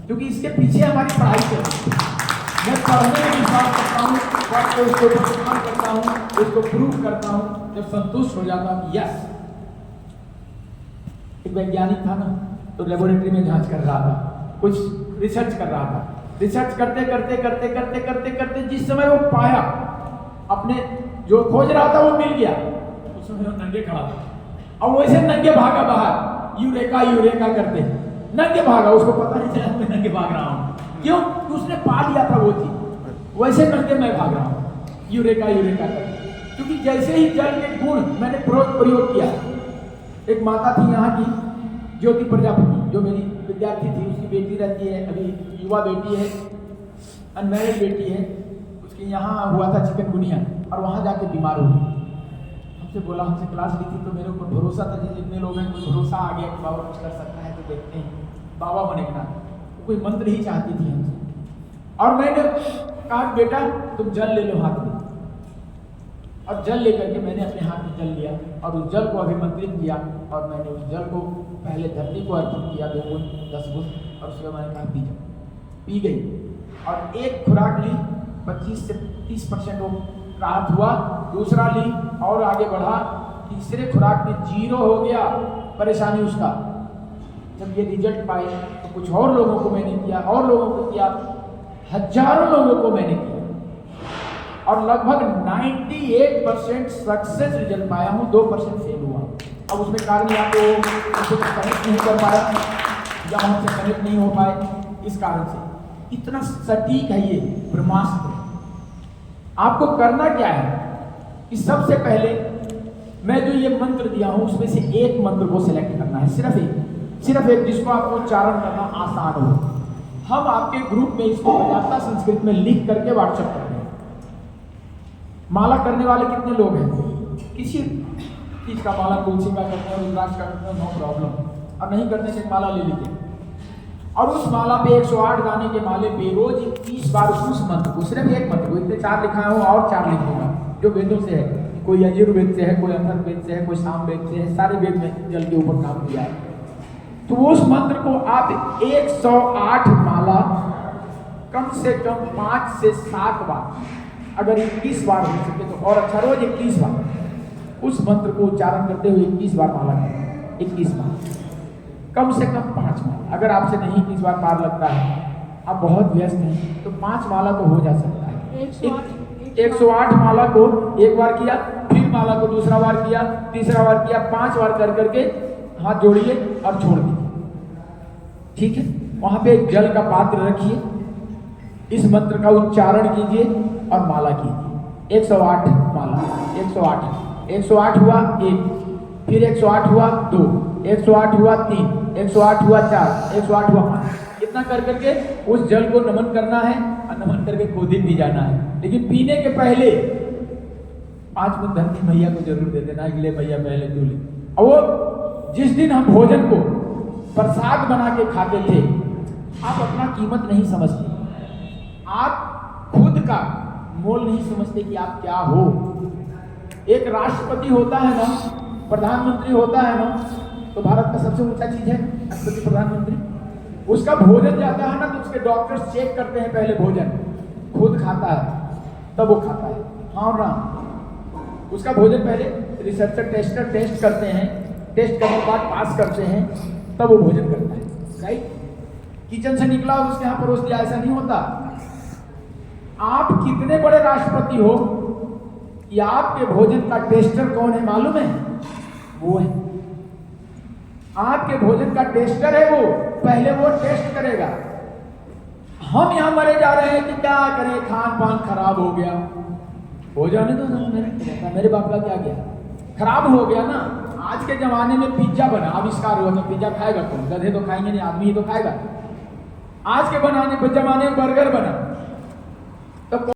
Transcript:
क्योंकि इसके पीछे हमारी पढ़ाई चलती है। मैं पढ़ने में विश्वास करता हूँ, पढ़ के उसको प्रमाण करता हूँ, उसको प्रूव करता हूँ, जब संतुष्ट हो जाता हूँ यस। एक वैज्ञानिक था ना, तो लेबोरेटरी में जांच कर रहा था, कुछ रिसर्च कर रहा था। रिसर्च करते करते करते करते करते करते जिस समय वो पाया, अपने जो खोज रहा था वो मिल गया, उस समय वो नंगे खड़ा था और वैसे नंगे भागा बाहर, यूरेका यूरेका करते नंगे भागा। उसको पता नहीं चला मैं नंगे भाग रहा हूँ, क्यों? उसने पा लिया था वो चीज। वैसे नंगे मैं भाग रहा हूँ, यूरेका यूरेका करते। क्योंकि जैसे ही जल के गुण मैंने प्रयोग किया। एक माता थी यहाँ की, ज्योति प्रजापति, जो मेरी विद्यार्थी थी, उसकी बेटी रहती है, अभी युवा बेटी है, अनमैरिड बेटी है। उसके यहाँ हुआ था चिकनगुनिया और वहाँ जाके बीमार हुई। हमसे बोला, हमसे क्लास ली थी, तो मेरे ऊपर भरोसा था, जितने लोग हैं कोई भरोसा आ गया कि बाबा कुछ कर सकता है, तो देखते हैं बाबा बनेगा। कोई मंत्र ही चाहती थी हमसे। और मैंने कहा बेटा तुम जल ले लो हाथ में, और जल लेकर के मैंने अपने हाथ में जल लिया और उस जल को अभिमंत्रित किया और मैंने उस जल को पहले धरती को अर्पण किया 2 बूंद 10 बूंद, और उसके मैंने कहा पी जाओ। पी गई और एक खुराक ली, 25 से 30% वो राहत हुआ। दूसरा ली और आगे बढ़ा, तीसरे खुराक में 0 हो गया परेशानी उसका। जब ये रिजल्ट पाए तो कुछ और लोगों को मैंने किया, और लोगों को किया, हजारों लोगों को मैंने किया और लगभग 98% सक्सेस रिजल्ट पाया हूँ, 2% फेल हुआ। अब उसमें कारण या तो कनेक्ट नहीं कर पाया या हमसे कनेक्ट नहीं हो पाए, इस कारण से। इतना सटीक है ये ब्रह्मास्त्र। आपको करना क्या है कि सबसे पहले मैं जो ये मंत्र दिया हूँ उसमें से एक मंत्र को सिलेक्ट करना है, सिर्फ एक जिसको आपको उच्चारण करना आसान हो। हम आपके ग्रुप में इसको अजाता संस्कृत में लिख करके व्हाट्सएप करते हैं। माला करने वाले कितने लोग हैं? किसी चीज का माला, तुलसी का करते हैं, रुद्राक्ष का करते हैं, नो प्रॉब्लम। और नहीं करने से माला ले लीजिए और उस माला पे 108 दाने के माले पे रोज 30 बार उस मंत्र को, सिर्फ एक मंत्र को, इतने 4 लिखा हो और 4 लिख दूंगा जो वेदों से है। कोई यजुर्वेद से है, कोई अथर्ववेद से है, कोई सामवेद से है, सारे वेद में जल के ऊपर काम किया है। तो उस मंत्र को आप 108 माला कम से कम 5 से 7 बार, अगर 21 बार हो सके तो और अच्छा, रोज 21 बार उस मंत्र को उच्चारण करते हुए 21 बार माला करना। 21 बार, कम से कम 5 माला। अगर आपसे नहीं 21 बार पार लगता है, आप बहुत व्यस्त हैं, तो 5 माला तो हो जा सकता है। 108 माला को एक बार किया, फिर माला को दूसरा बार किया, तीसरा बार किया, 5 बार कर करके हाथ जोड़िए और छोड़ दीजिए। ठीक है, वहां पे एक जल का पात्र रखिए, इस मंत्र का उच्चारण कीजिए और माला कीजिए। 108 माला, 108 हुआ 1, फिर 108 हुआ 2, 108 हुआ 3, 108 हुआ 4, 108 हुआ 5। इतना कर करके उस जल को नमन करना है और नमन करके गोदी पी जाना है। लेकिन पीने के पहले 5 मिनट धरती मैया को जरूर दे देना, अगले मैया पहले तू ले। और वो जिस दिन हम भोजन को प्रसाद बना के खाते थे, आप अपना कीमत नहीं समझते, आप खुद का मोल नहीं समझते कि आप क्या हो। एक राष्ट्रपति होता है ना, प्रधानमंत्री होता है ना, तो भारत का सबसे ऊंचा चीज है राष्ट्रपति प्रधानमंत्री। उसका भोजन जाता है ना, तो उसके डॉक्टर्स चेक करते हैं पहले भोजन, खुद खाता है तब वो खाता है, हाँ ना। उसका भोजन पहले रिसर्चर टेस्टर टेस्ट करते हैं, टेस्ट करने के बाद पास करते हैं, तब वो भोजन करता है। राइट? किचन से निकला और उसके यहाँ परोस दिया, ऐसा नहीं होता। आप कितने बड़े राष्ट्रपति हो, या आपके भोजन का टेस्टर कौन है मालूम है? वो है आपके भोजन का टेस्टर है, वो पहले वो टेस्ट करेगा। हम यहां मरे जा रहे हैं कि क्या करें, खान पान खराब हो गया, हो जाने दो ना, मेरे बाप का क्या गया, खराब हो गया ना। आज के जमाने में पिज्जा बना, आविष्कार हुआ, तो पिज्जा खाएगा कौन? गधे तो खाएंगे नहीं, आदमी ही तो खाएगा। आज के जमाने में बर्गर बना, तो